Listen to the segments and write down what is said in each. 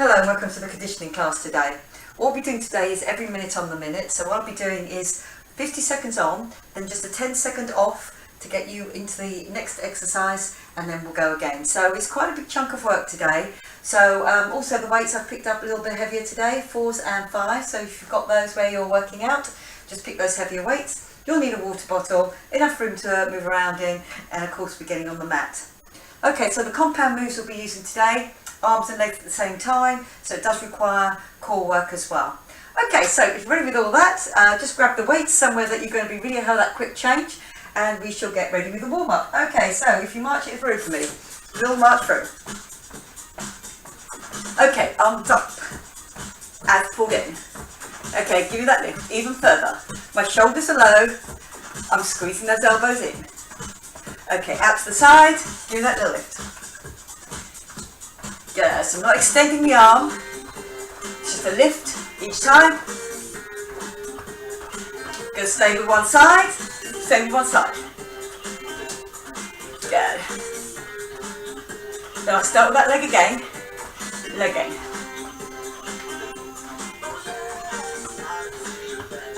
Hello and welcome to the conditioning class today. What we'll be doing today is every minute on the minute. So what I'll be doing is 50 seconds on, then just a 10-second off to get you into the next exercise, and then we'll go again. So it's quite a big chunk of work today. So also the weights I've picked up a little bit heavier today, 4s and 5s. So if you've got those where you're working out, just pick those heavier weights. You'll need a water bottle, enough room to move around in, and of course we're getting on the mat. Okay, so the compound moves we'll be using today, arms and legs at the same time, so it does require core work as well. Okay, so if you're ready with all that, just grab the weights somewhere that you're going to be really have that quick change, and we shall get ready with the warm-up. Okay, so if you march it through for me, we'll march through. Okay, arms up, and pull in. Okay, give me that lift, even further. My shoulders are low, I'm squeezing those elbows in. Okay, out to the side, give me that little lift. Yes, I'm not extending the arm, it's just a lift each time. Gonna stay with one side, stay with one side. Good. Then I'll start with that leg again, leg again.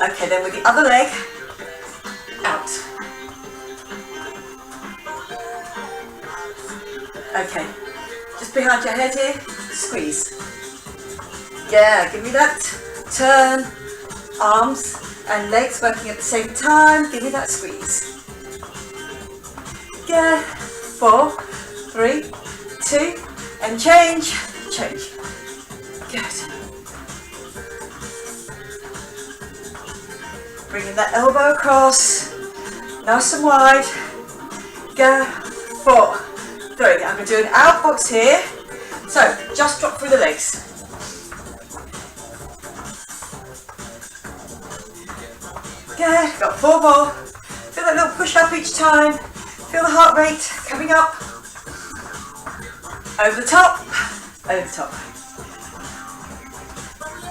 Okay, then with the other leg, out. Okay, just behind your head here, squeeze. Yeah, give me that turn, arms and legs working at the same time, give me that squeeze. Yeah, 4, 3, 2, and change, change. Good. Bringing that elbow across, nice and wide. Go, 4, 3. I'm going to do an out box here. So just drop through the legs. Yeah, got 4 more. Feel that little push up each time. Feel the heart rate coming up. Over the top, over the top.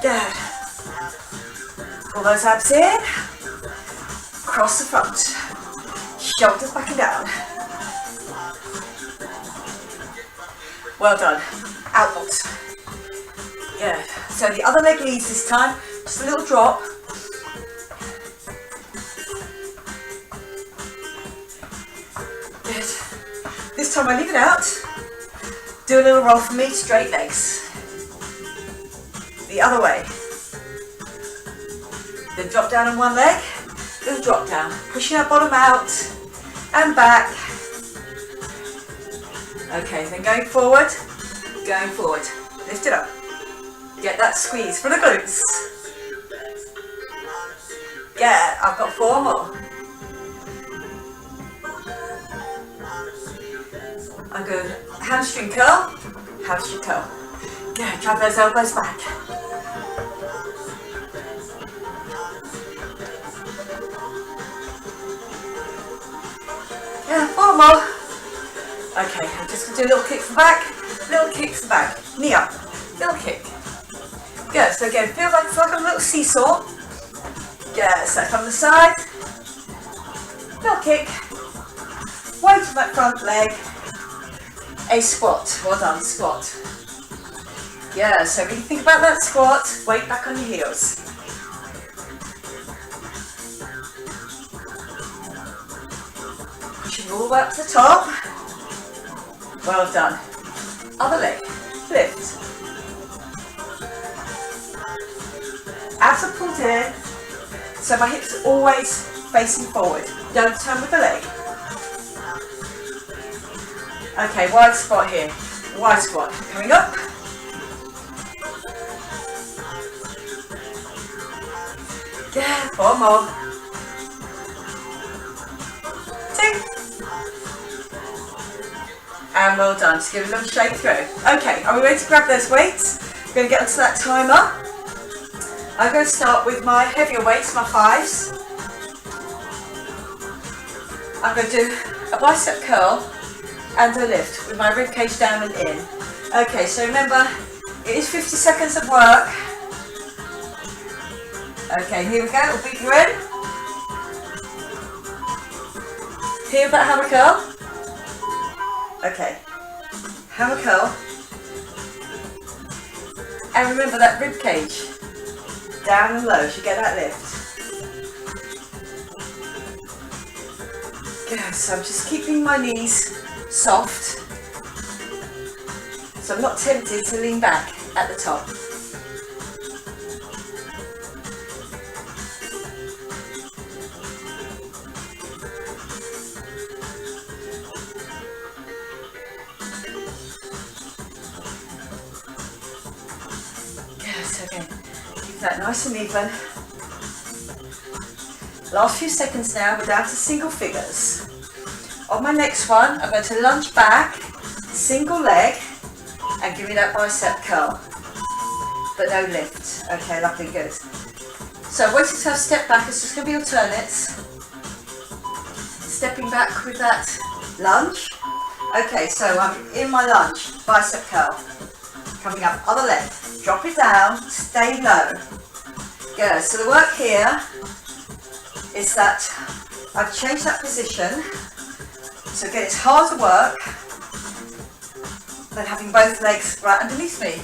Good. Pull those abs in. Cross the front. Shoulders back and down. Well done. Outwards. Good. So the other leg leads this time. Just a little drop. Good. This time I leave it out. Do a little roll for me. Straight legs. The other way. Then drop down on one leg. Little drop down. Pushing that bottom out. And back. Okay, then going forward, lift it up, get that squeeze for the glutes. Yeah, I've got 4 more. I'm good. Hamstring curl, hamstring curl. Yeah, drive those elbows back. Yeah, 4 more. Okay, I'm just going to do a little kick from back, little kick from back, knee up, little kick. Good, so again, feel like it's like a little seesaw. Yeah, step on the side, little kick, weight on that front leg, a squat, well done, squat. Yeah, so when you think about that squat, weight back on your heels. Pushing all the way up to the top. Well done. Other leg, lift. Abs are pulled in, so my hips are always facing forward. Don't turn with the leg. Okay, wide squat here. Wide squat. Coming up. Yeah, 4 more. 2. And well done, just give it a little shake through. Okay, are we ready to grab those weights? We're going to get onto that timer. I'm going to start with my heavier weights, my 5s. I'm going to do a bicep curl and a lift with my rib cage down and in. Okay, so remember, it is 50 seconds of work. Okay, here we go, we'll beat you in. Here with that hammer curl. Okay, hammer curl. And remember that rib cage, down and low, you get that lift. Good, so I'm just keeping my knees soft, so I'm not tempted to lean back at the top. Yes, okay, keep that nice and even. Last few seconds now, we're down to single figures. On my next one, I'm going to lunge back, single leg, and give me that bicep curl, but no lift. Okay, lovely, good. So waiting to have step back, it's just going to be alternates. Stepping back with that lunge. Okay, so I'm in my lunge, bicep curl. Coming up, other leg, drop it down, stay low. Good, so the work here is that I've changed that position. So again, it's harder work than having both legs right underneath me.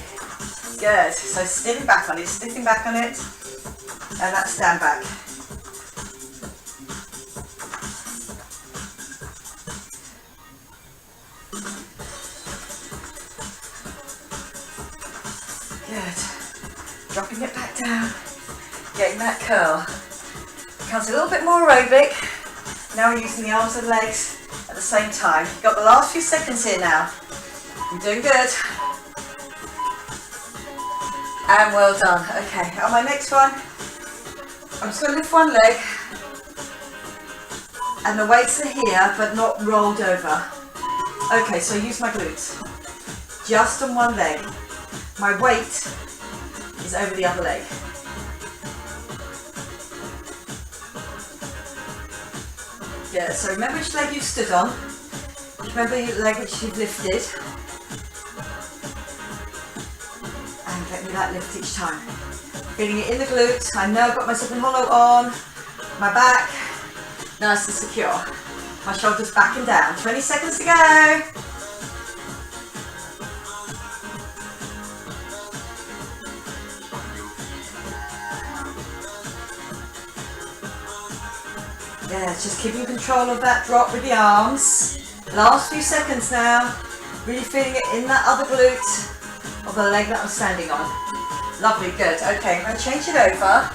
Good, so sitting back on it, sitting back on it, and that stand back. Good, dropping it back down, getting that curl. Becomes a little bit more aerobic. Now we're using the arms and legs at the same time. You've got the last few seconds here now. You're doing good. And well done. Okay, on my next one, I'm just going to lift one leg. And the weights are here, but not rolled over. Okay, so use my glutes. Just on one leg. My weight is over the other leg. Yeah, so remember which leg you stood on. Remember your leg which you've lifted. And get me that lift each time. Feeling it in the glutes. I know I've got my second hollow on. My back, nice and secure. My shoulders back and down. 20 seconds to go. Yeah, just keeping control of that drop with the arms. Last few seconds now. Really feeling it in that other glute of the leg that I'm standing on. Lovely, good. Okay, I'm going to change it over.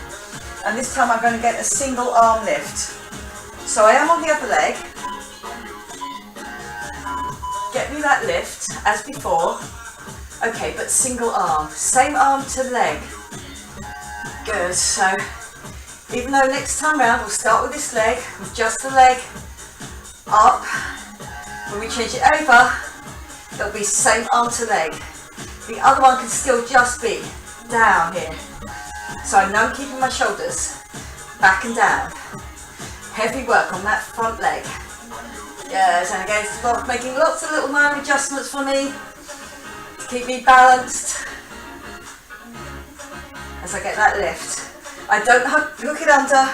And this time I'm going to get a single arm lift. So I am on the other leg. Get me that lift as before. Okay, but single arm. Same arm to leg. Good, so even though next time round we'll start with this leg, with just the leg up. When we change it over, it'll be same arm to leg. The other one can still just be down here. So I know I'm keeping my shoulders back and down. Heavy work on that front leg. Yes, and again, it's making lots of little minor adjustments for me to keep me balanced as I get that lift. I don't hook it under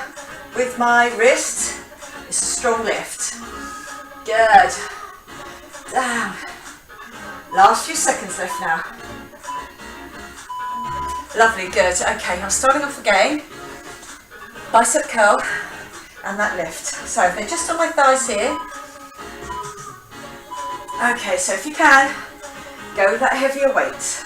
with my wrist. It's a strong lift. Good. Down. Last few seconds left now. Lovely, good. Okay, I'm starting off again. Bicep curl and that lift. So if they're just on my thighs here. Okay, so if you can, go with that heavier weight.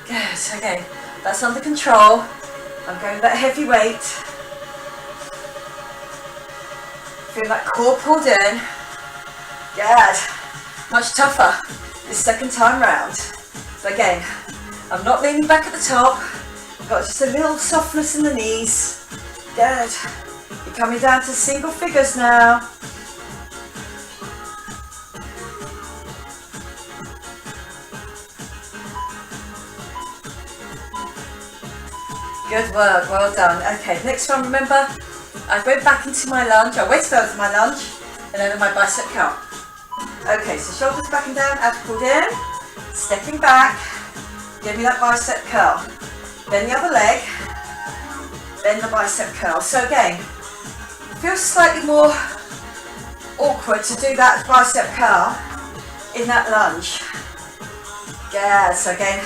Good, okay, that's under control. I'm going with that heavy weight. Feel that core pulled in. Good. Much tougher this second time round. So again, I'm not leaning back at the top. I've got just a little softness in the knees. Good. You're coming down to single figures now. Good work, well done. Okay, next one, remember, I went back into my lunge, I waited over my lunge, and then my bicep curl. Okay, so shoulders back and down, abs pulled in, stepping back, give me that bicep curl. then the other leg, then the bicep curl. So again, it feels slightly more awkward to do that bicep curl in that lunge. Yeah, so again,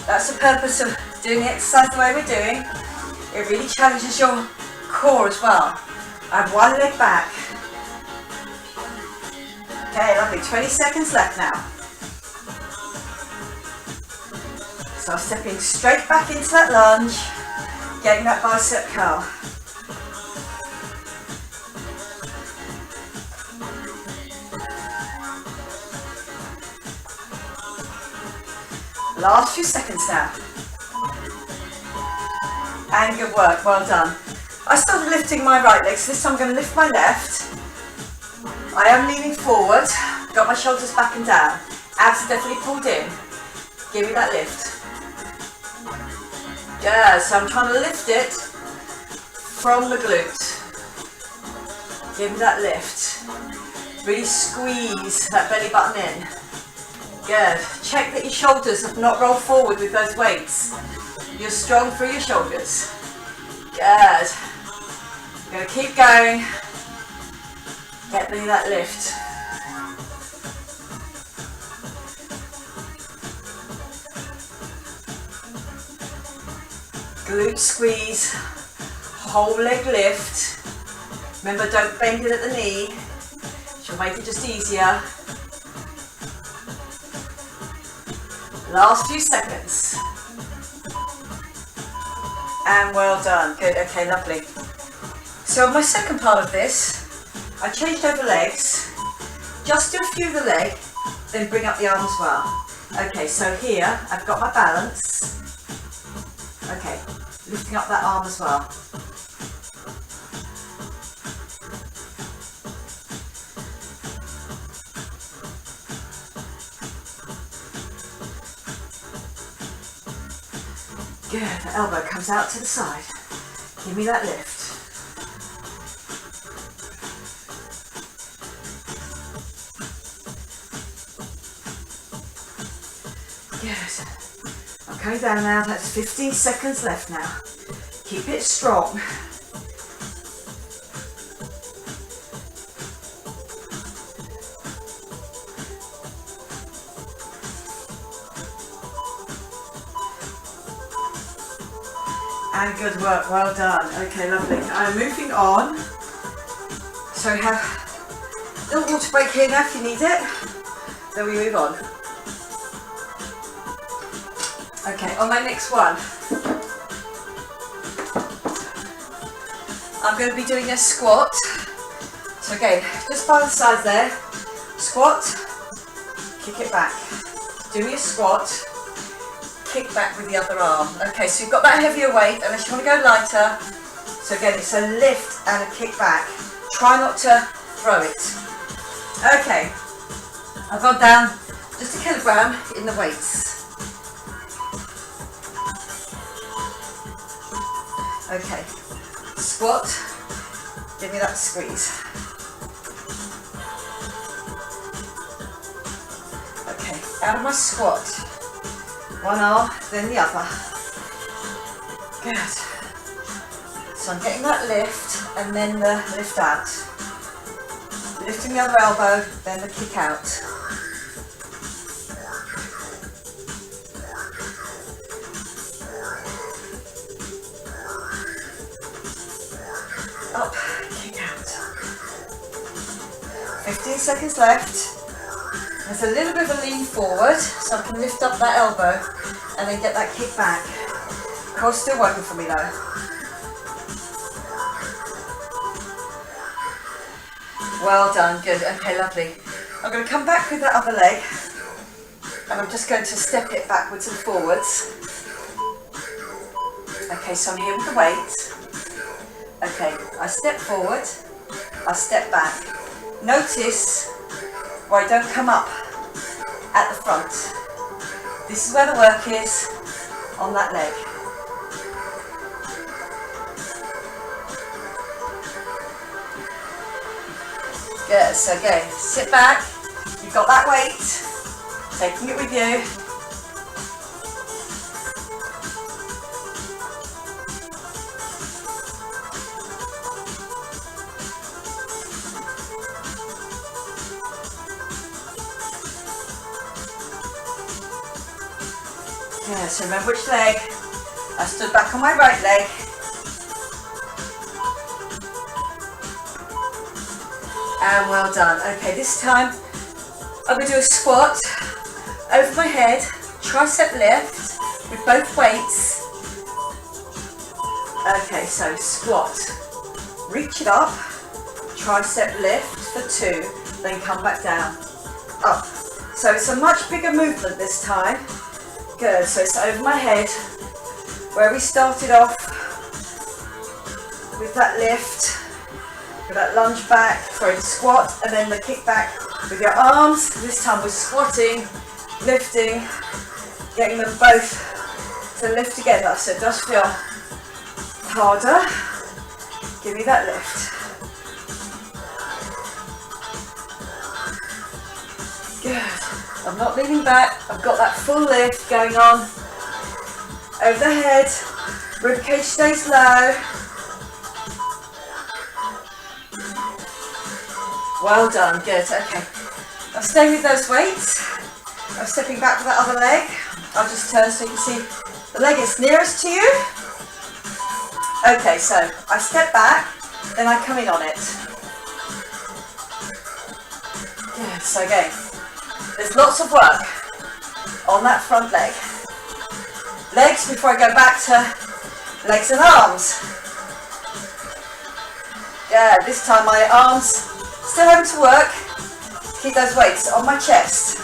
that's the purpose of doing the exercise the way we're doing. It really challenges your core as well. I have one leg back. Okay, lovely, 20 seconds left now. So I'm stepping straight back into that lunge, getting that bicep curl. Last few seconds now. And good work, well done. I started lifting my right leg, so this time I'm going to lift my left. I am leaning forward, got my shoulders back and down. Abs are definitely pulled in. Give me that lift. Yeah, so I'm trying to lift it from the glute. Give me that lift. Really squeeze that belly button in. Good. Check that your shoulders have not rolled forward with those weights. You're strong through your shoulders. Good. You're going to keep going. Get me that lift. Glute squeeze. Whole leg lift. Remember, don't bend it at the knee. She'll make it just easier. Last few seconds. And well done. Good. Okay, lovely. So my second part of this, I changed over legs. Just do a few of the leg, then bring up the arm as well. Okay, so here I've got my balance. Okay, lifting up that arm as well. Good, the elbow comes out to the side. Give me that lift. Good. I'm coming down now, that's 15 seconds left now. Keep it strong. And good work, well done. Okay, lovely. I'm moving on. So we have a little water break here now if you need it. Then we move on. Okay, on my next one, I'm going to be doing a squat. So again, just by the side there, squat, kick it back. Do me a squat, kick back with the other arm. Okay, so you've got that heavier weight, unless you want to go lighter. So again, it's a lift and a kick back. Try not to throw it. Okay, I've gone down just a kilogram in the weights. Okay, squat, give me that squeeze. Okay, out of my squat. One arm, then the other. Good. So I'm getting that lift and then the lift out. Lifting the other elbow, then the kick out. Up, kick out. 15 seconds left. There's a little bit of a lean forward, so I can lift up that elbow and then get that kick back. Core still working for me though. Well done, good, okay, lovely. I'm going to come back with that other leg and I'm just going to step it backwards and forwards. Okay, so I'm here with the weight. Okay, I step forward, I step back. Notice where I don't come up at the front. This is where the work is on that leg. Good, so again, sit back, you've got that weight, taking it with you. Yeah, so remember which leg. I stood back on my right leg. And well done. Okay, this time I'm going to do a squat over my head, tricep lift with both weights. Okay, so squat, reach it up, tricep lift for 2, then come back down, up. So it's a much bigger movement this time. Good, so it's over my head, where we started off with that lift, with that lunge back, sorry, squat, and then the kick back with your arms. This time we're squatting, lifting, getting them both to lift together. So it does feel harder. Give me that lift. Good. I'm not leaning back. I've got that full lift going on. Over the head. Rib cage stays low. Well done. Good. Okay. Now stay with those weights. I'm stepping back with that other leg. I'll just turn so you can see the leg is nearest to you. Okay, so I step back, then I come in on it. Good. So again, there's lots of work on that front leg. Legs before I go back to legs and arms. Yeah, this time my arms still having to work. Keep those weights on my chest.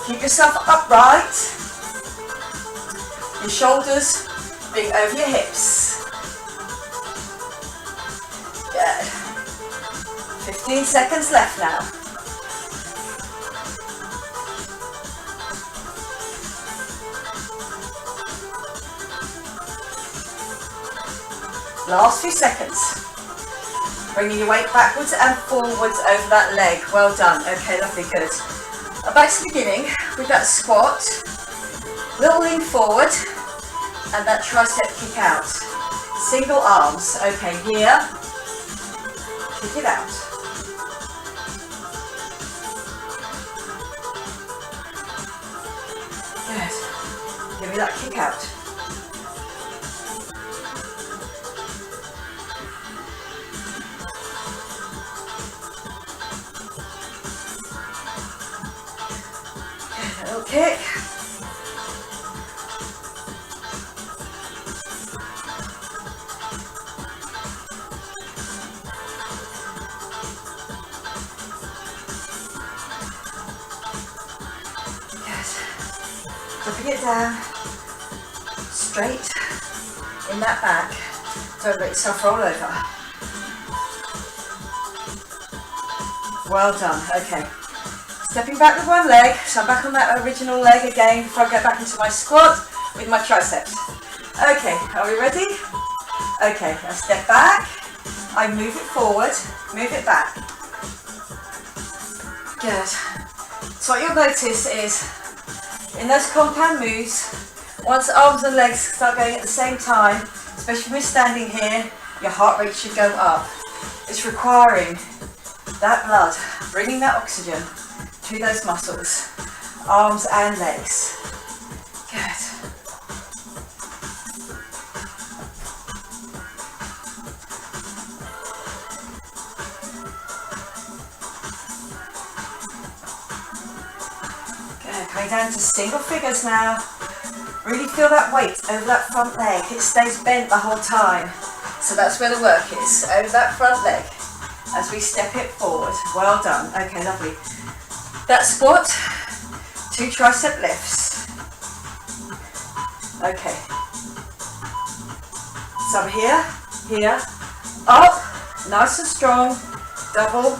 Keep yourself upright. Your shoulders being over your hips. Good. 15 seconds left now. Last few seconds. Bringing your weight backwards and forwards over that leg. Well done. Okay, lovely, good. Back to the beginning with that squat. Little lean forward and that tricep kick out. Single arms. Okay, here. Kick it out. Good. Give me that kick out. Little kick. Dropping it down, straight in that back. Don't let yourself roll over. Well done, okay. Stepping back with one leg, so I'm back on that original leg again before I go back into my squat with my triceps. Okay, are we ready? Okay, I step back, I move it forward, move it back. Good. So what you'll notice is, in those compound moves, once arms and legs start going at the same time, especially when you're standing here, your heart rate should go up. It's requiring that blood, bringing that oxygen to those muscles, arms and legs. Good. Good. Coming down to single figures now. Really feel that weight over that front leg. It stays bent the whole time. So that's where the work is, over that front leg as we step it forward. Well done. Okay, lovely. That squat, 2 tricep lifts. Okay. So here, up, nice and strong, double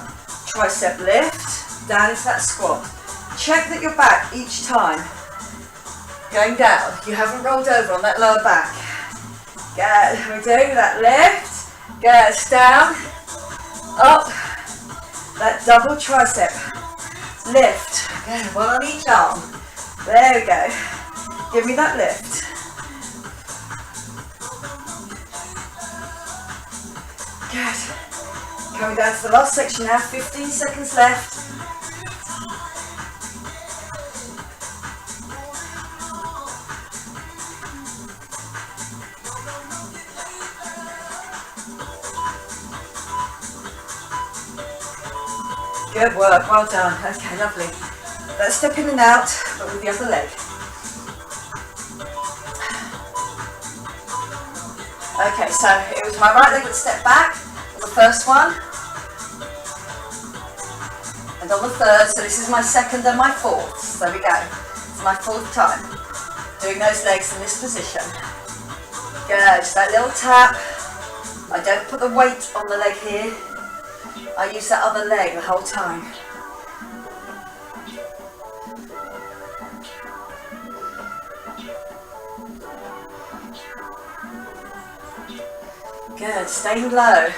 tricep lift, down into that squat. Check that you're back each time. Going down, you haven't rolled over on that lower back. Good, we're doing that lift, good, down, up, that double tricep. Lift. Good. One on each arm. There we go. Give me that lift. Good. Coming down to the last section now. 15 seconds left. Good work, well done. Okay, lovely. Let's step in and out, but with the other leg. Okay, so it was my right leg that stepped back on the first one. And on the third, so this is my second and my fourth. So there we go. It's my fourth time doing those legs in this position. Good, just that little tap. I don't put the weight on the leg here. I use that other leg the whole time. Good, staying low.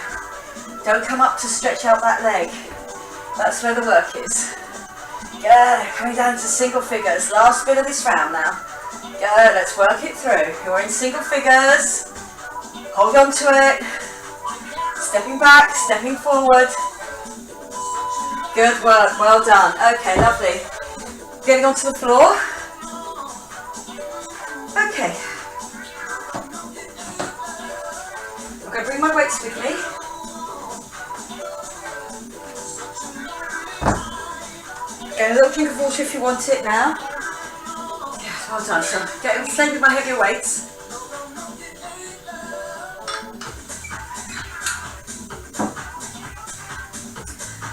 Don't come up to stretch out that leg. That's where the work is. Good, coming down to single figures. Last bit of this round now. Good, let's work it through. You're in single figures. Hold on to it. Stepping back, stepping forward. Good work, well done. Okay, lovely. Getting onto the floor. Okay. I'm going to bring my weights with me. Get a little drink of water if you want it now. Yes, well done. So getting the same with my heavier weights.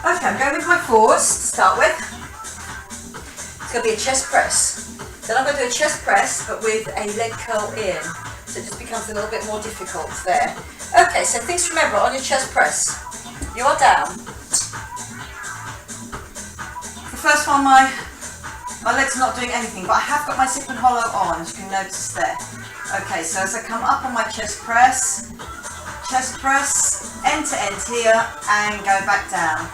Okay, I'm going with my fours to start with. It's going to be a chest press. Then I'm going to do a chest press, but with a leg curl in. So it just becomes a little bit more difficult there. Okay, so things to remember on your chest press. You are down. The first one, my legs are not doing anything, but I have got my zip and hollow on, as you can notice there. Okay, so as I come up on my chest press, end to end here, and go back down.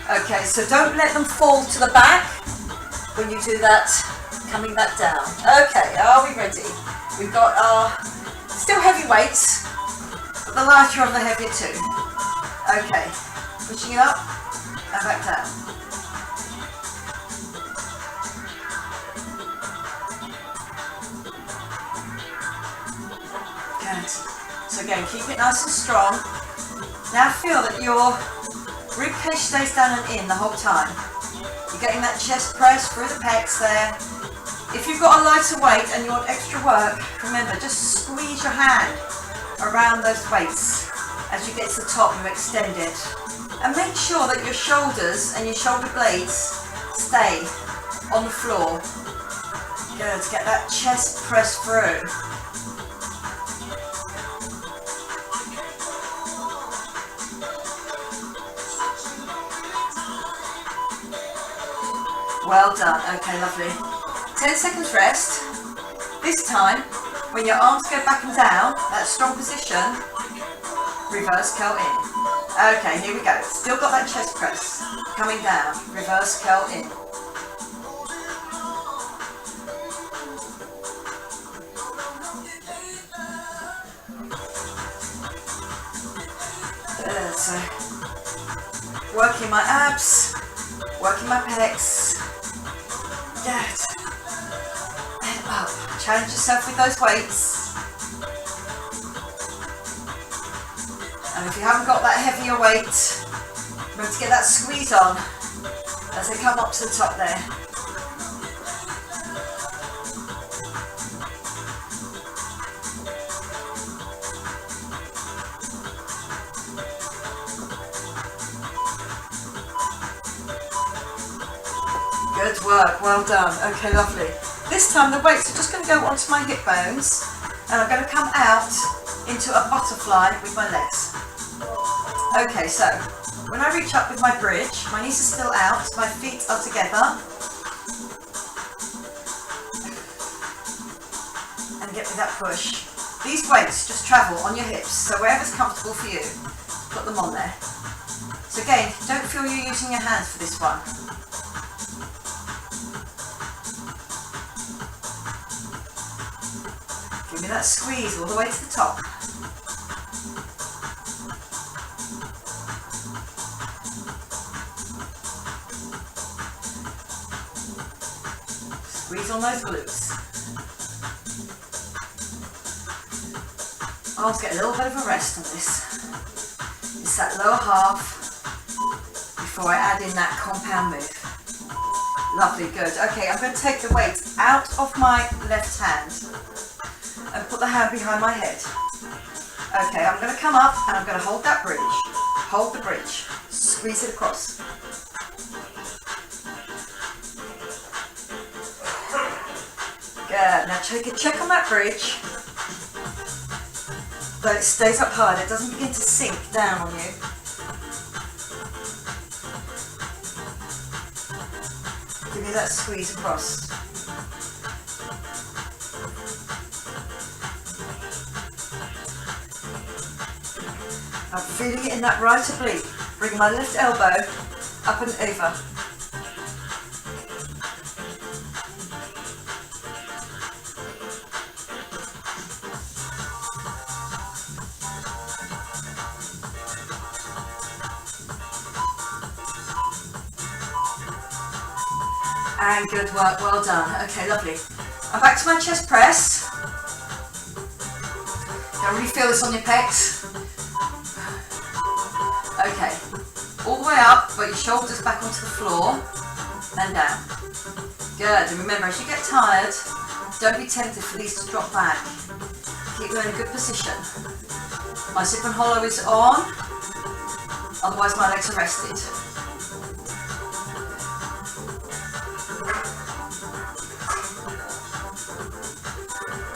Okay, so don't let them fall to the back when you do that, coming back down. Okay, are we ready? We've got our still heavy weights, but the lighter of the heavier too. Okay, pushing it up and back down. Good. So again, keep it nice and strong. Now feel that your rib cage stays down and in the whole time. You're getting that chest press through the pecs there. If you've got a lighter weight and you want extra work, remember, just squeeze your hand around those weights. As you get to the top, you extend it. And make sure that your shoulders and your shoulder blades stay on the floor. Good, get that chest press through. Well done, okay, lovely. 10 seconds rest. This time, when your arms go back and down, that strong position, reverse curl in. Okay, here we go. Still got that chest press. Coming down, reverse curl in. Good, so working my abs, working my pecs. Good. And up. Challenge yourself with those weights. And if you haven't got that heavier weight, remember to get that squeeze on as they come up to the top there. Good work, well done. Okay, lovely. This time the weights are just going to go onto my hip bones and I'm going to come out into a butterfly with my legs. Okay, so when I reach up with my bridge, my knees are still out, my feet are together. And get with that push. These weights just travel on your hips, so wherever's comfortable for you, put them on there. So again, don't feel you're using your hands for this one. Give me that squeeze all the way to the top. Squeeze on those glutes. Arms get a little bit of a rest on this. It's that lower half before I add in that compound move. Lovely, good. Okay, I'm going to take the weight out of my left hand and put the hand behind my head. Okay, I'm going to come up and I'm going to hold that bridge. Hold the bridge. Squeeze it across. Good. Now take a check on that bridge. That it stays up high, that it doesn't begin to sink down on you. Give me that squeeze across. I'm feeling it in that right oblique. Bring my left elbow up and over. And good work, well done. Okay, lovely. I'm back to my chest press. Don't really feel this on your pecs. Okay, all the way up, but your shoulders back onto the floor, and down. Good, and remember, as you get tired, don't be tempted for these to drop back. Keep them in a good position. My zip and hollow is on, otherwise my legs are rested.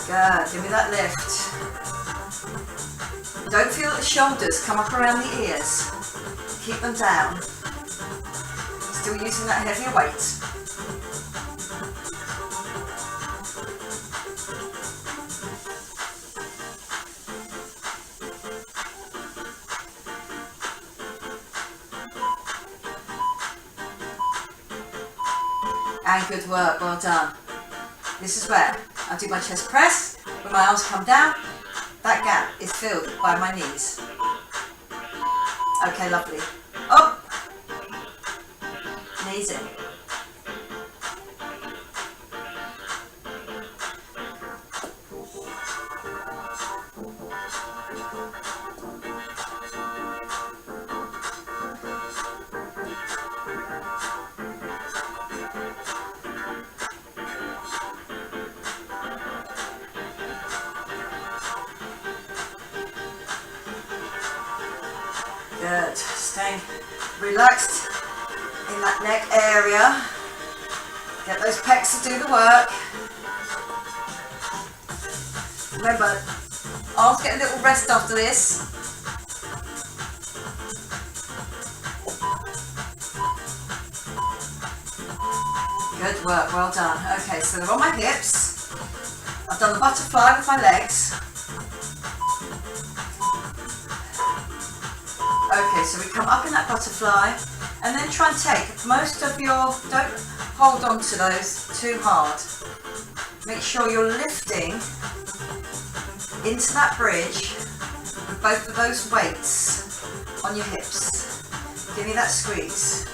Good, give me that lift. Don't feel that the shoulders come up around the ears. Keep them down. Still using that heavier weight. And good work, well done. This is where I do my chest press, when my arms come down, that gap is filled by my knees. Okay, lovely. Up, knees in. Good, staying relaxed in that neck area. Get those pecs to do the work. Remember, arms get a little rest after this. Good work, well done. Okay, so they're on my hips. I've done the butterfly with my legs. Okay, so we come up in that butterfly and then try and take most of your, don't hold on to those too hard. Make sure you're lifting into that bridge with both of those weights on your hips. Give me that squeeze.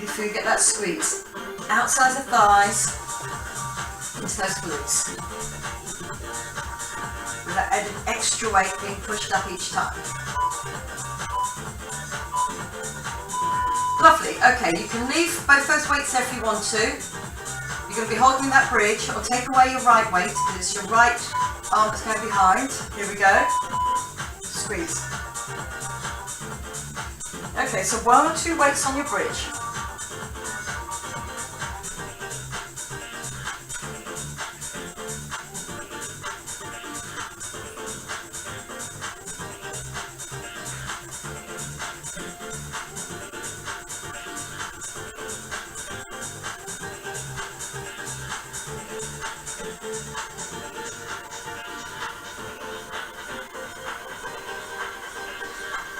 So you get that squeeze outside the thighs into those glutes with that extra weight being pushed up each time. Lovely. Okay, you can leave both those weights there if you want to. You're going to be holding that bridge, or take away your right weight because it's your right arm that's going behind. Here we go. Squeeze. Okay, so 1 or 2 weights on your bridge.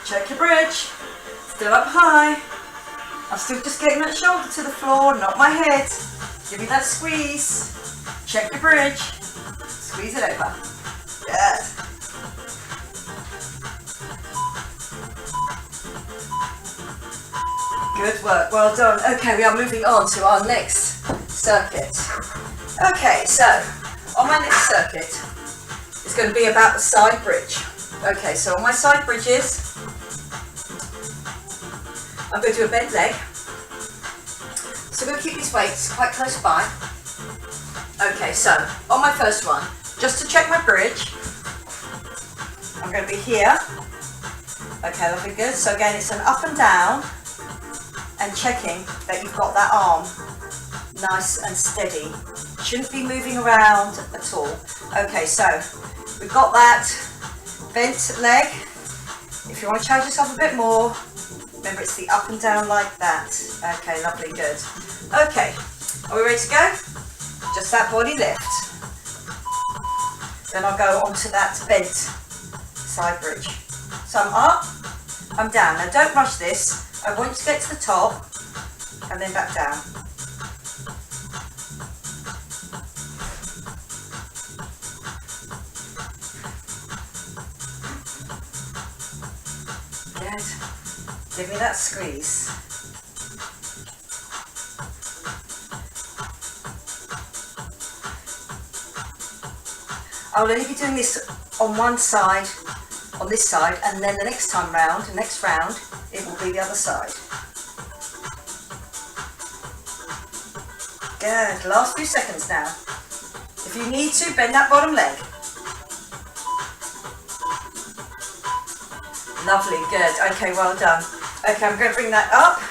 Check your bridge, still up high. I'm still just getting that shoulder to the floor, not my head. Give me that squeeze. Check your bridge, squeeze it over. Good. Good work, well done. Okay, we are moving on to our next circuit. Okay, so on my next circuit, it's going to be about the side bridge. Okay, so on my side bridges, I'm going to do a bent leg. So I'm going to keep these weights quite close by. Okay, so on my first one, just to check my bridge, I'm going to be here. Okay, lovely, good. So again, it's an up and down and checking that you've got that arm nice and steady. Shouldn't be moving around at all. Okay, so we've got that bent leg. If you want to challenge yourself a bit more, remember it's the up and down like that. Okay, lovely, good. Okay, are we ready to go? Just that body lift. Then I'll go onto that bent side bridge. So I'm up, I'm down. Now don't rush this. I want you to get to the top and then back down. Good. Give me that squeeze. I'll only be doing this on one side, on this side, and then the next time round, the next round, it will be the other side. Good, last few seconds now. If you need to, bend that bottom leg. Lovely, good, okay, well done. Okay, I'm going to bring that up,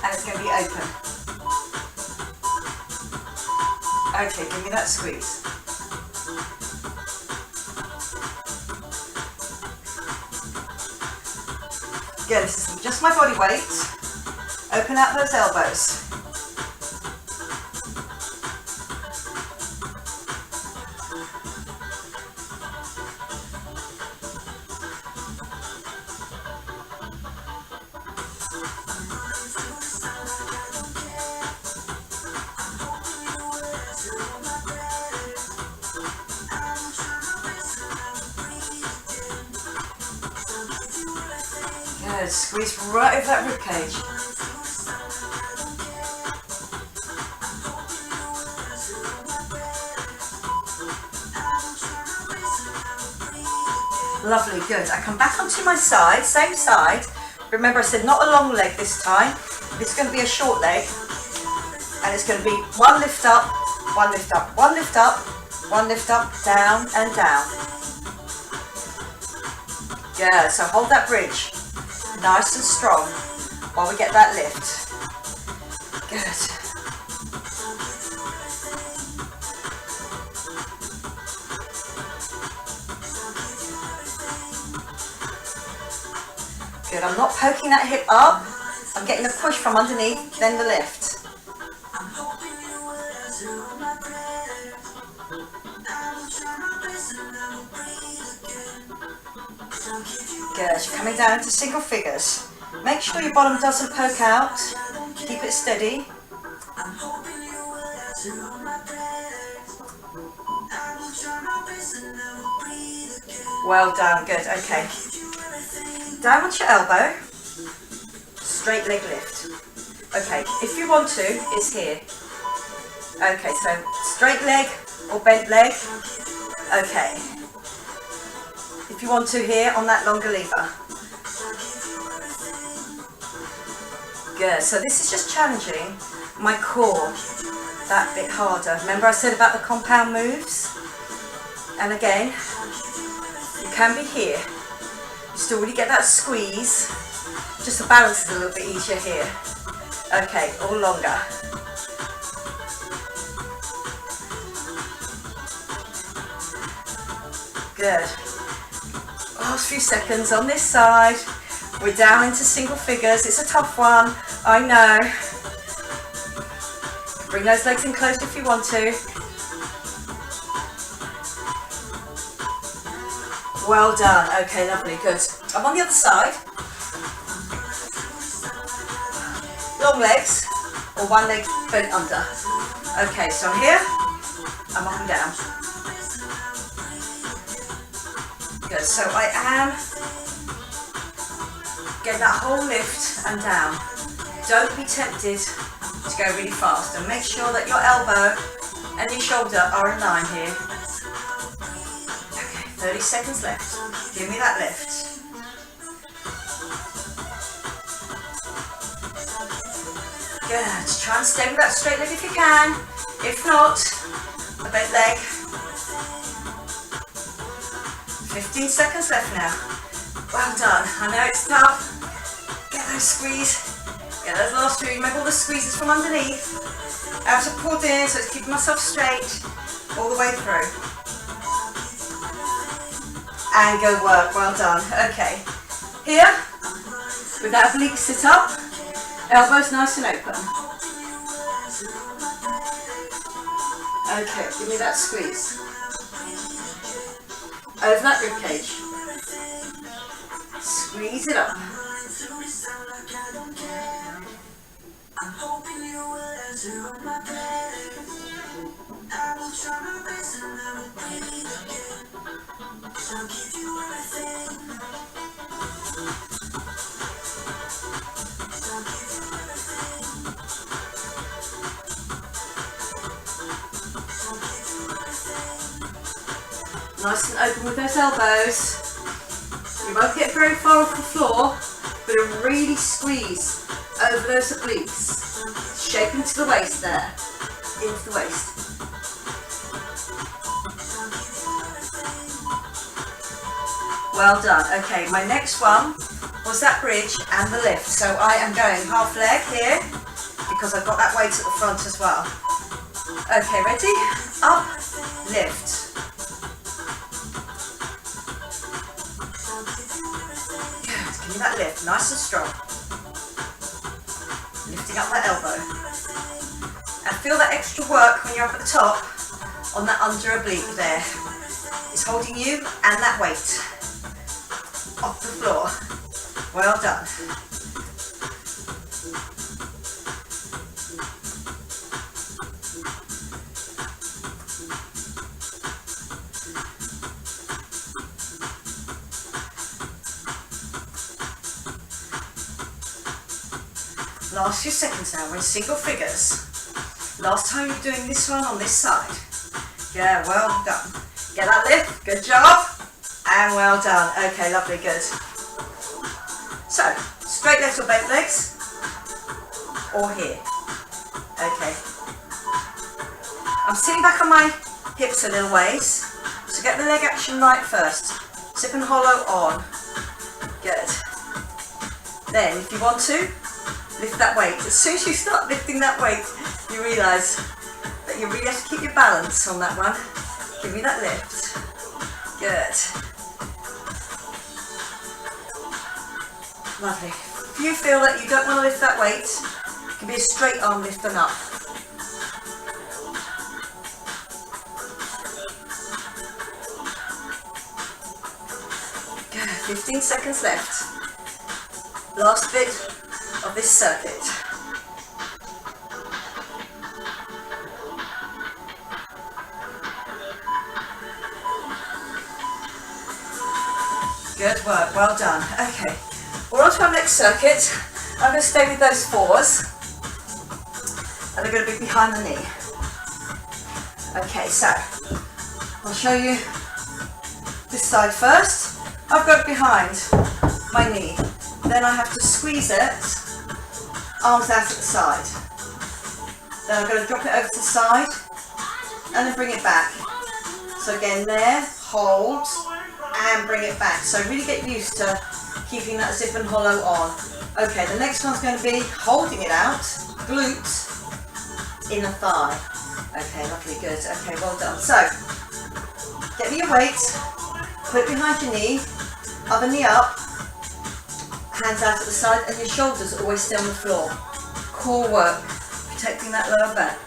and it's going to be open. Okay, give me that squeeze. Good, this is just my body weight. Open out those elbows. Good, squeeze right over that rib cage. Lovely, good. I come back onto my side, same side. Remember I said not a long leg this time. It's going to be a short leg. And it's going to be one lift up, one lift up, one lift up, one lift up, down and down. Good, so hold that bridge nice and strong while we get that lift. Good. Good, I'm not poking that hip up, I'm getting a push from underneath, then the lift. Good, you're coming down into single figures. Make sure your bottom doesn't poke out, keep it steady. Well done, good, okay. Down onto your elbow, straight leg lift. Okay, if you want to, it's here. Okay, so straight leg or bent leg. Okay. If you want to here on that longer lever. Good, so this is just challenging my core that bit harder. Remember I said about the compound moves? And again, you can be here. You still really get that squeeze. Just the balance is a little bit easier here. Okay, all longer. Good. Last few seconds on this side. We're down into single figures. It's a tough one, I know. Bring those legs in close if you want to. Well done. Okay, lovely, good. I'm on the other side. Long legs, or one leg bent under. Okay, so here, I'm up and down. Good, so I am Get that whole lift and down. Don't be tempted to go really fast, and make sure that your elbow and your shoulder are in line here. Okay, 30 seconds left. Give me that lift. Good. Try and stay with that straight leg if you can. If not, a bent leg. 15 seconds left now. Well done. I know it's tough. Get those squeeze. Get those last two. Remember all the squeezes from underneath. Out of pulled in, so it's keeping myself straight all the way through. And go work. Well done. Okay. Here, with that oblique sit up, elbows nice and open. Okay, give me that squeeze. Over that rib cage. Squeeze it up. I'm hoping you will answer my prayers. I will try my best and never breathe again. So I'll give you everything. Nice and open with those elbows. You won't get very far off the floor, but really squeeze over those obliques. Shape into the waist there. Into the waist. Well done. Okay, my next one was that bridge and the lift. So I am going half leg here because I've got that weight at the front as well. Okay, ready? Up, lift. Give me that lift, nice and strong. Lifting up that elbow. And feel that extra work when you're up at the top on that under oblique there. It's holding you and that weight off the floor. Well done. Last few seconds now, we're in single figures. Last time you're doing this one on this side. Yeah, well done. Get that lift, good job. And well done. Okay, lovely, good. So, straight legs or bent legs, or here. Okay. I'm sitting back on my hips a little ways, so get the leg action right first. Zip and hollow on. Good. Then, if you want to, lift that weight. As soon as you start lifting that weight, you realise that you really have to keep your balance on that one. Give me that lift. Good. Lovely. If you feel that you don't want to lift that weight, it can be a straight arm lift and up. Good. 15 seconds left. Last bit of this circuit. Good work, well done. Okay, we're on to our next circuit. I'm going to stay with those fours, and they're going to be behind the knee. Okay, so I'll show you this side first. I've got it behind my knee. Then I have to squeeze it, arms out at the side. Then I'm going to drop it over to the side and then bring it back. So again there, hold and bring it back. So really get used to keeping that zip and hollow on. Okay, the next one's going to be holding it out, glute, inner thigh. Okay, lovely, good. Okay, well done. So, get me your weight, put it behind your knee, other knee up, hands out at the side, and your shoulders always stay on the floor. Core work, protecting that lower back.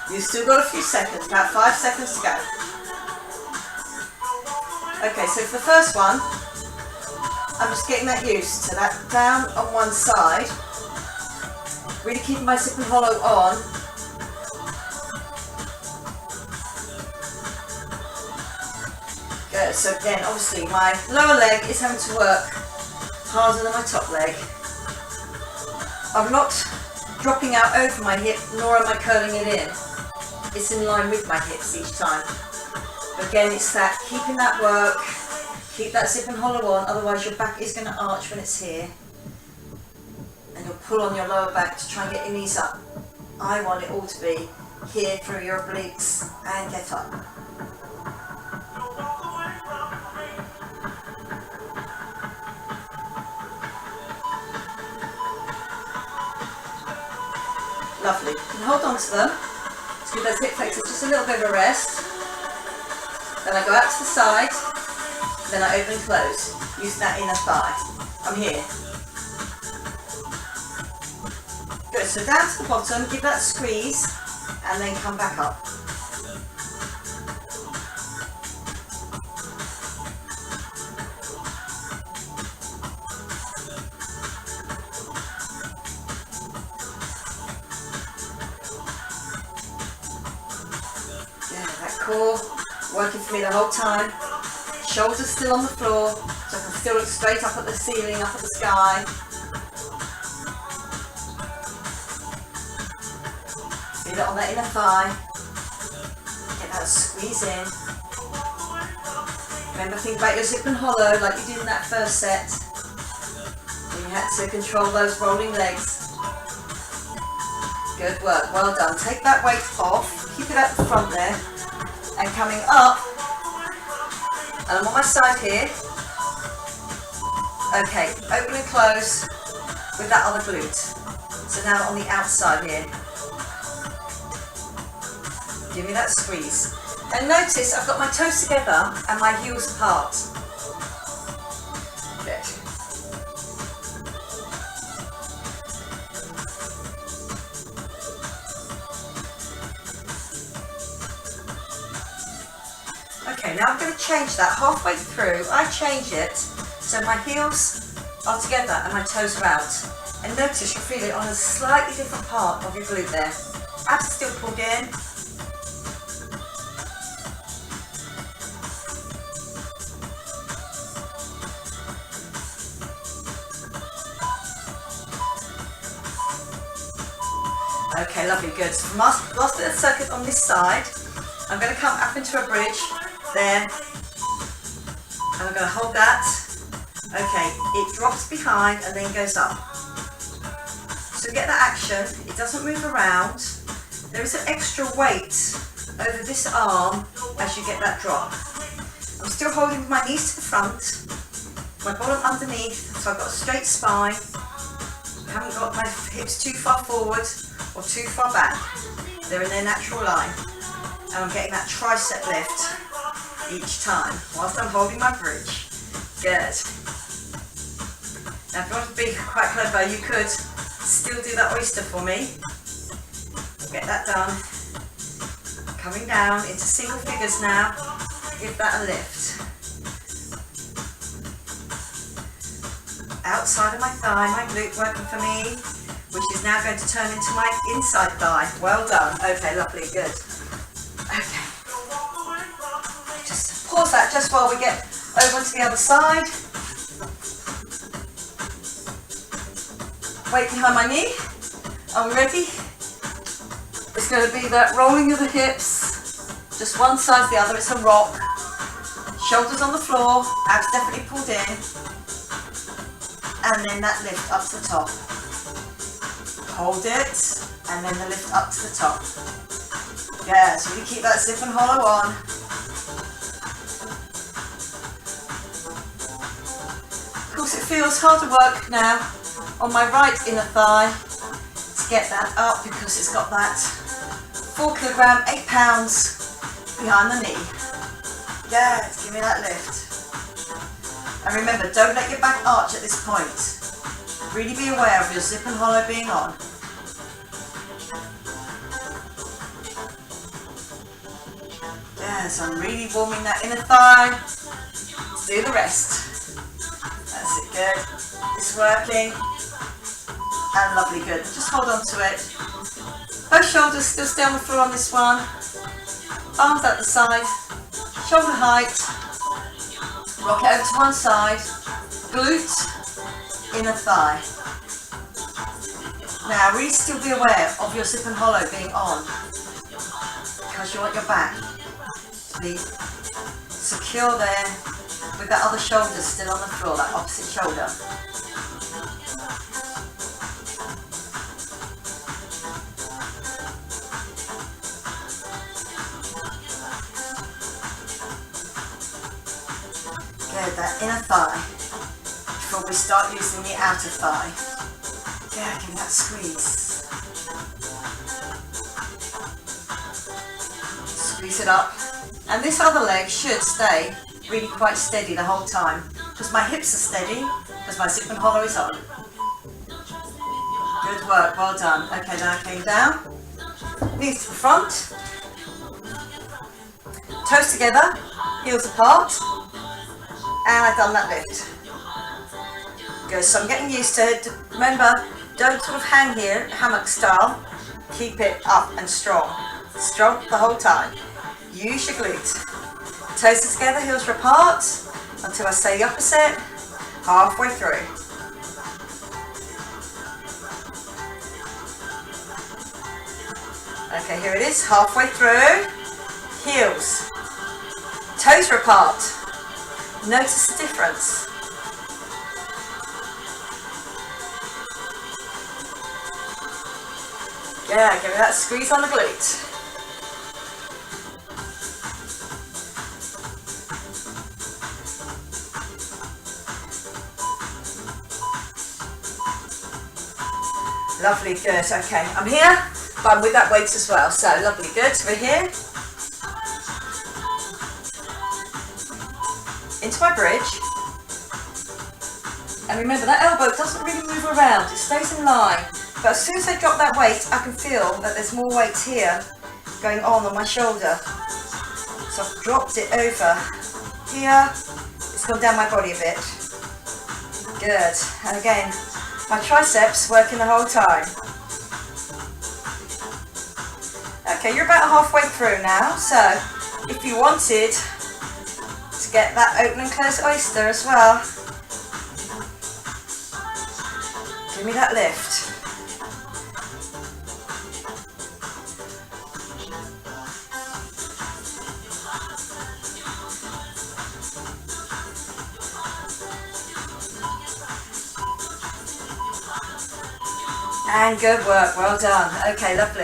You've still got a few seconds, about 5 seconds to go. Okay, so for the first one, I'm just getting that used to that down on one side, really keeping my zip and hollow on. Good, so again, obviously my lower leg is having to work harder than my top leg. I'm not dropping out over my hip, nor am I curling it in. It's in line with my hips each time. Again, it's that keeping that work, keep that zip and hollow on, otherwise your back is going to arch when it's here. And you'll pull on your lower back to try and get your knees up. I want it all to be here through your obliques and get up. Lovely. You can hold on to them. Let's give those hip flexors just a little bit of a rest. Then I go out to the side. Then I open and close. Use that inner thigh. I'm here. Good. So down to the bottom. Give that squeeze. And then come back up. Core working for me the whole time. Shoulders still on the floor, so I can still look straight up at the ceiling, up at the sky. Feel it on that inner thigh. Get that squeeze in. Remember, think about your zip and hollow like you did in that first set. When you had to control those rolling legs. Good work, well done. Take that weight off, keep it at the front there. And coming up, and I'm on my side here. Okay, open and close with that other glute. So now on the outside here. Give me that squeeze. And notice I've got my toes together and my heels apart. Good. Okay, now I'm going to change that halfway through. I change it so my heels are together and my toes are out. And notice you feel it on a slightly different part of your glute there. Abs still pulled in. Okay, lovely, good. So from last bit of the circuit on this side, I'm going to come up into a bridge. There, and I'm going to hold that. Okay, it drops behind and then goes up. So get that action, it doesn't move around. There is an extra weight over this arm as you get that drop. I'm still holding with my knees to the front, my bottom underneath, so I've got a straight spine. I haven't got my hips too far forward or too far back. They're in their natural line. And I'm getting that tricep lift each time whilst I'm holding my bridge. Good. Now if you want to be quite clever, you could still do that oyster for me. Get that done. Coming down into single figures now. Give that a lift. Outside of my thigh, my glute working for me, which is now going to turn into my inside thigh. Well done. Okay, lovely, good. Okay. Just pause that just while we get over to the other side. Weight behind my knee. Are we ready? It's going to be that rolling of the hips. Just one side to the other. It's a rock. Shoulders on the floor. Abs definitely pulled in. And then that lift up to the top. Hold it. And then the lift up to the top. Yeah, so we keep that zip and hollow on. Of course it feels harder work now on my right inner thigh to get that up because it's got that 4 kilogram, 8 pounds behind the knee. Yeah, give me that lift. And remember, don't let your back arch at this point. Really be aware of your zip and hollow being on. So I'm really warming that inner thigh. Let's do the rest. That's it, good. It's working. And lovely, good. Just hold on to it. Both shoulders still stay on the floor on this one. Arms at the side. Shoulder height. Rock it over to one side. Glute inner thigh. Now really still be aware of your zip and hollow being on, because you want your back to be secure there with that other shoulder still on the floor, that opposite shoulder. Good, that inner thigh before we start using the outer thigh. Yeah, give me that squeeze. Squeeze it up. And this other leg should stay really quite steady the whole time, because my hips are steady, because my zip and hollow is on. Good work, well done. Okay, now I came down, knees to the front, toes together, heels apart, and I've done that lift. Good, so I'm getting used to it. Remember, don't sort of hang here, hammock style. Keep it up and strong. Strong the whole time. Use your glutes. Toes together, heels are apart, until I say the opposite, halfway through. Okay, here it is, halfway through. Heels. Toes are apart. Notice the difference. Yeah, give me that squeeze on the glute. Lovely, good. Okay, I'm here, but I'm with that weight as well. So lovely, good. We're here. Into my bridge. And remember, that elbow doesn't really move around. It stays in line. But as soon as I drop that weight, I can feel that there's more weight here going on my shoulder. So I've dropped it over here. It's gone down my body a bit. Good. And again, my triceps working the whole time. Okay, you're about halfway through now. So if you wanted to get that open and close oyster as well, give me that lift. And good work, well done. Okay, lovely.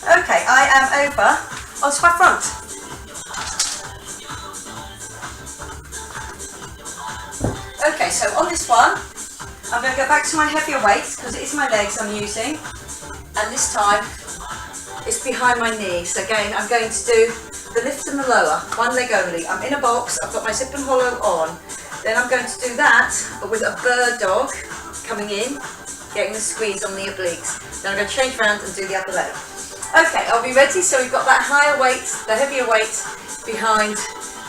Okay, I am over onto my front. Okay, so on this one, I'm going to go back to my heavier weight, because it is my legs I'm using. And this time, it's behind my knees. Again, I'm going to do the lift and the lower, one leg only. I'm in a box, I've got my zip and hollow on. Then I'm going to do that, but with a bird dog coming in, getting the squeeze on the obliques. Then I'm going to change around and do the other leg. Okay, I'll be ready. So we've got that higher weight, the heavier weight behind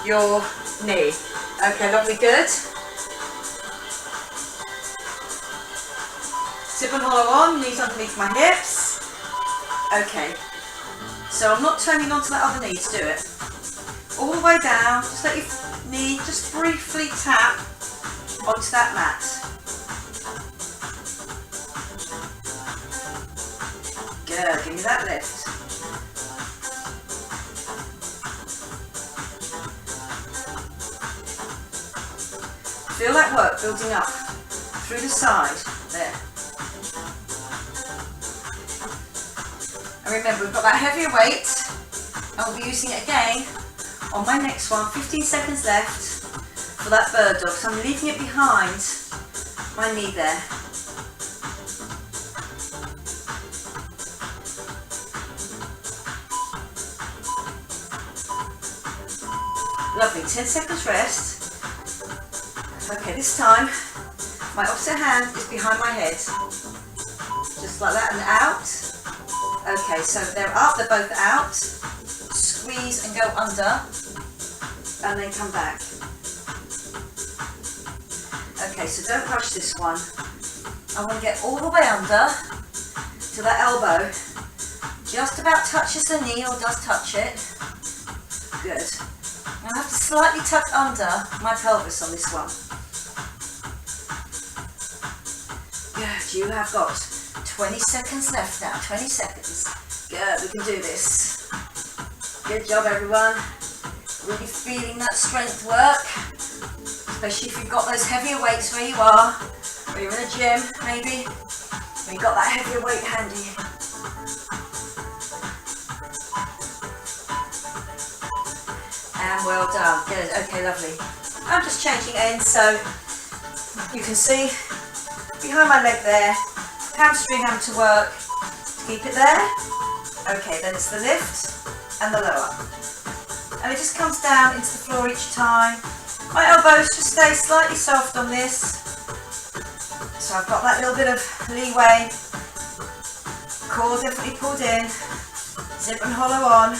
your knee. Okay, lovely, good. Zip and hollow on, knees underneath my hips. Okay, so I'm not turning onto that other knee to do it. All the way down, just let your knee just briefly tap onto that mat. Good, give me that lift. Feel that work building up through the side, there. And remember, we've got that heavier weight, and we'll be using it again on my next one. 15 seconds left for that bird dog. So I'm leaving it behind my knee there. Lovely, 10 seconds rest. Okay, this time my opposite hand is behind my head. Just like that and out. Okay, so they're up, they're both out. Squeeze and go under. And then come back. Okay, so don't rush this one. I want to get all the way under to that elbow. Just about touches the knee, or does touch it. Good. I have to slightly tuck under my pelvis on this one. left. You have got 20 seconds left now. 20 seconds. Good, we can do this. Good job, everyone. Really feeling that strength work, especially if you've got those heavier weights where you are, or you're in a gym maybe, where you've got that heavier weight handy. And well done. Good. Okay, lovely. I'm just changing ends so you can see behind my leg there, hamstring having to work to keep it there. Okay, then it's the lift and the lower. And it just comes down into the floor each time. My elbows just stay slightly soft on this. So I've got that little bit of leeway. Core definitely pulled in. Zip and hollow on.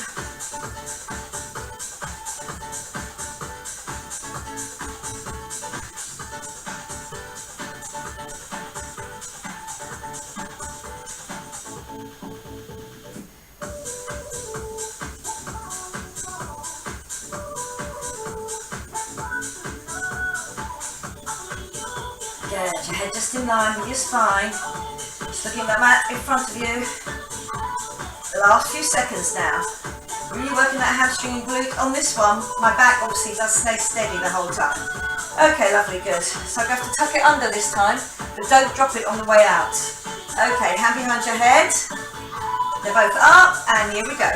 Good, your head just in line with your spine. Just looking at the mat in front of you. The last few seconds now. Really working that hamstring and glute on this one. My back obviously does stay steady the whole time. Okay, lovely, good. So I'm going to have to tuck it under this time, but don't drop it on the way out. Okay, hand behind your head. They're both up, and here we go.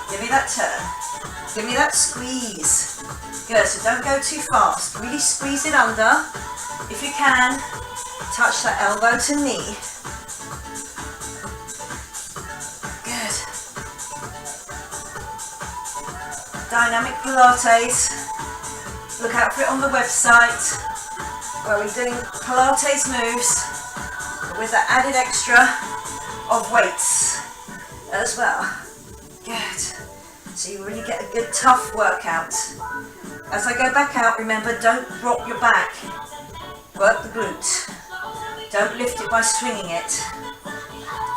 Give me that turn. Give me that squeeze. Good, so don't go too fast. Really squeeze it under. If you can, touch that elbow to knee. Good. Dynamic Pilates. Look out for it on the website, where we're doing Pilates moves with the added extra of weights as well. Good. So you really get a good tough workout. As I go back out, remember, don't drop your back. Work the glute. Don't lift it by swinging it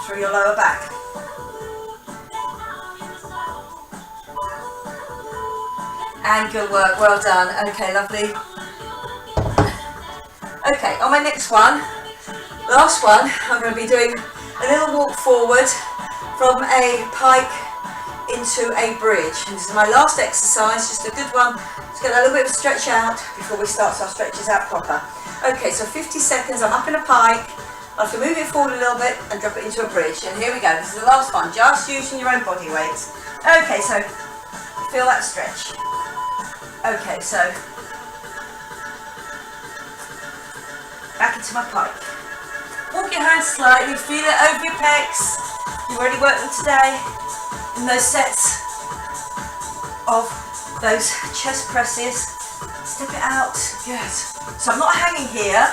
through your lower back. And good work, well done. Okay, lovely. Okay, on my next one, last one, I'm going to be doing a little walk forward from a pike into a bridge. And this is my last exercise, just a good one to get a little bit of stretch out before we start our stretches out proper. Okay, so 50 seconds, I'm up in a pike. I have to move it forward a little bit and drop it into a bridge. And here we go, this is the last one, just using your own body weight. Okay, so feel that stretch. Okay, so back into my pike. Walk your hands slightly, feel it over your pecs. You've already worked them today in those sets of those chest presses. Step it out, good. So I'm not hanging here,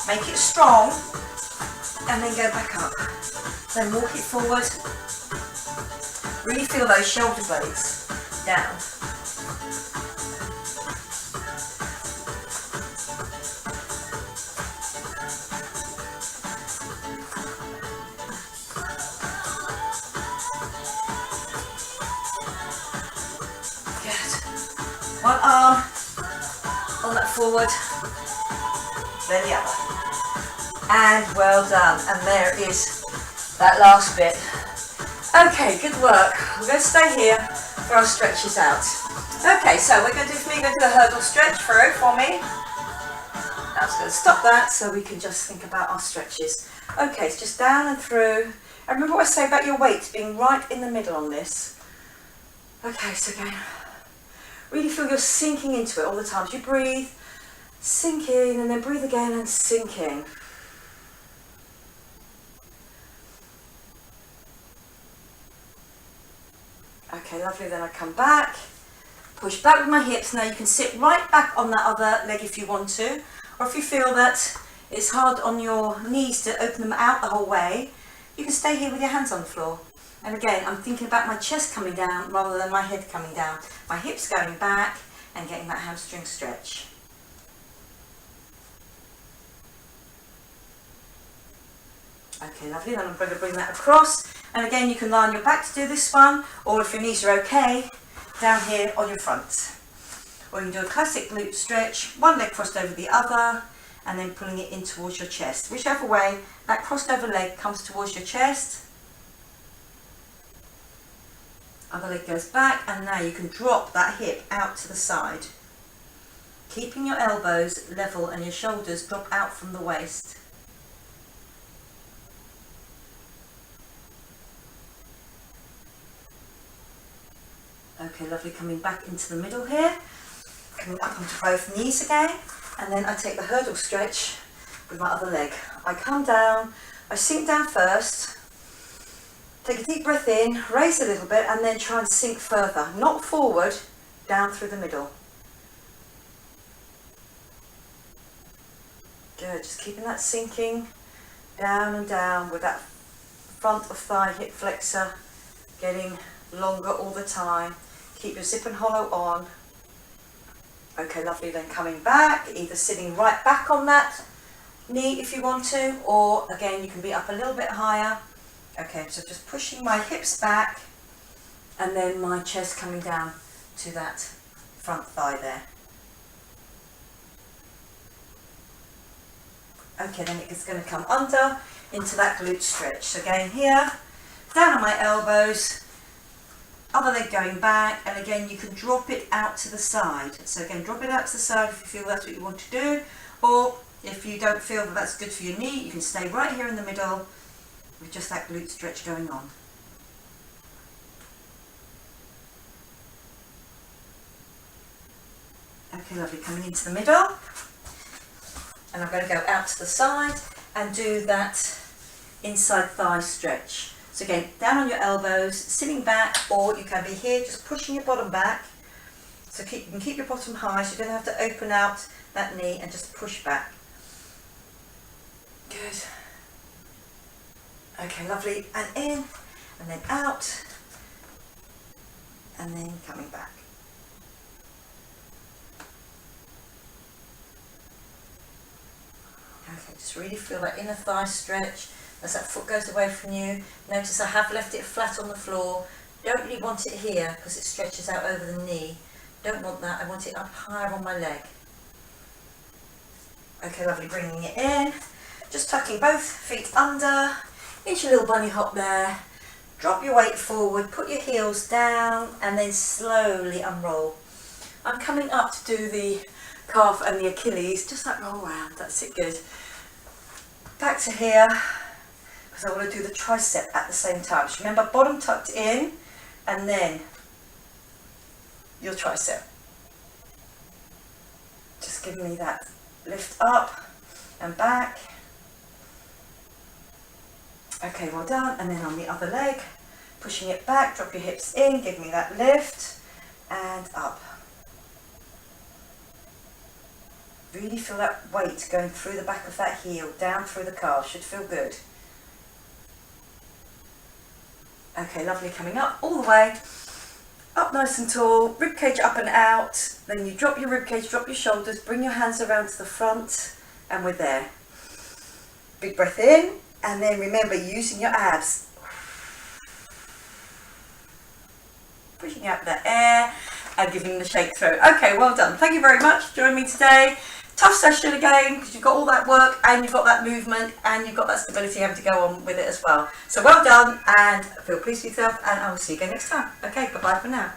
make it strong, and then go back up. Then walk it forward. Really feel those shoulder blades down. One arm on that forward, then the other. And well done. And there is that last bit. Okay, good work. We're going to stay here for our stretches out. Okay, so we're going to do a hurdle stretch through for me. Now it's going to stop that so we can just think about our stretches. Okay, so just down and through. And remember what I say about your weight being right in the middle on this. Okay, so again. Really feel you're sinking into it all the time. As you breathe, sink in, and then breathe again and sink in. Okay, lovely. Then I come back, push back with my hips. Now you can sit right back on that other leg if you want to, or if you feel that it's hard on your knees to open them out the whole way, you can stay here with your hands on the floor. And again, I'm thinking about my chest coming down rather than my head coming down. My hips going back and getting that hamstring stretch. Okay, lovely. Then I'm going to bring that across. And again, you can lie on your back to do this one, or if your knees are okay, down here on your front. Or you can do a classic glute stretch, one leg crossed over the other, and then pulling it in towards your chest. Whichever way, that crossed over leg comes towards your chest. Other leg goes back, and now you can drop that hip out to the side. Keeping your elbows level and your shoulders drop out from the waist. Okay, lovely, coming back into the middle here. Coming up onto both knees again, and then I take the hurdle stretch with my other leg. I come down, I sink down first, take a deep breath in, raise a little bit, and then try and sink further, not forward, down through the middle. Good, just keeping that sinking down and down with that front of thigh hip flexor getting longer all the time. Keep your zip and hollow on. Okay, lovely, then coming back, either sitting right back on that knee if you want to, or again, you can be up a little bit higher. Okay, so just pushing my hips back, and then my chest coming down to that front thigh there. Okay, then it's going to come under into that glute stretch. So again here, down on my elbows, other leg going back, and again you can drop it out to the side. So again, drop it out to the side if you feel that's what you want to do, or if you don't feel that that's good for your knee, you can stay right here in the middle with just that glute stretch going on. Okay, lovely, coming into the middle, and I'm going to go out to the side and do that inside thigh stretch. So again, down on your elbows, sitting back, or you can be here just pushing your bottom back. So you can keep your bottom high, so you're going to have to open out that knee and just push back. Good. Okay, lovely, and in, and then out, and then coming back. Okay, just really feel that inner thigh stretch as that foot goes away from you. Notice I have left it flat on the floor. Don't really want it here because it stretches out over the knee. Don't want that, I want it up higher on my leg. Okay, lovely, bringing it in. Just tucking both feet under, into your little bunny hop there. Drop your weight forward, put your heels down, and then slowly unroll. I'm coming up to do the calf and the Achilles, just like roll around, that's it, good. Back to here, because I want to do the tricep at the same time. So remember, bottom tucked in, and then your tricep. Just give me that lift up and back. Okay, well done, and then on the other leg, pushing it back, drop your hips in, give me that lift, and up. Really feel that weight going through the back of that heel, down through the calf, should feel good. Okay, lovely, coming up all the way, up nice and tall, rib cage up and out, then you drop your rib cage, drop your shoulders, bring your hands around to the front, and we're there. Big breath in, and then remember using your abs. Pushing out the air and giving the shake through. Okay, well done. Thank you very much for joining me today. Tough session again, because you've got all that work and you've got that movement and you've got that stability having to go on with it as well. So well done, and feel pleased with yourself, and I will see you again next time. Okay, bye-bye for now.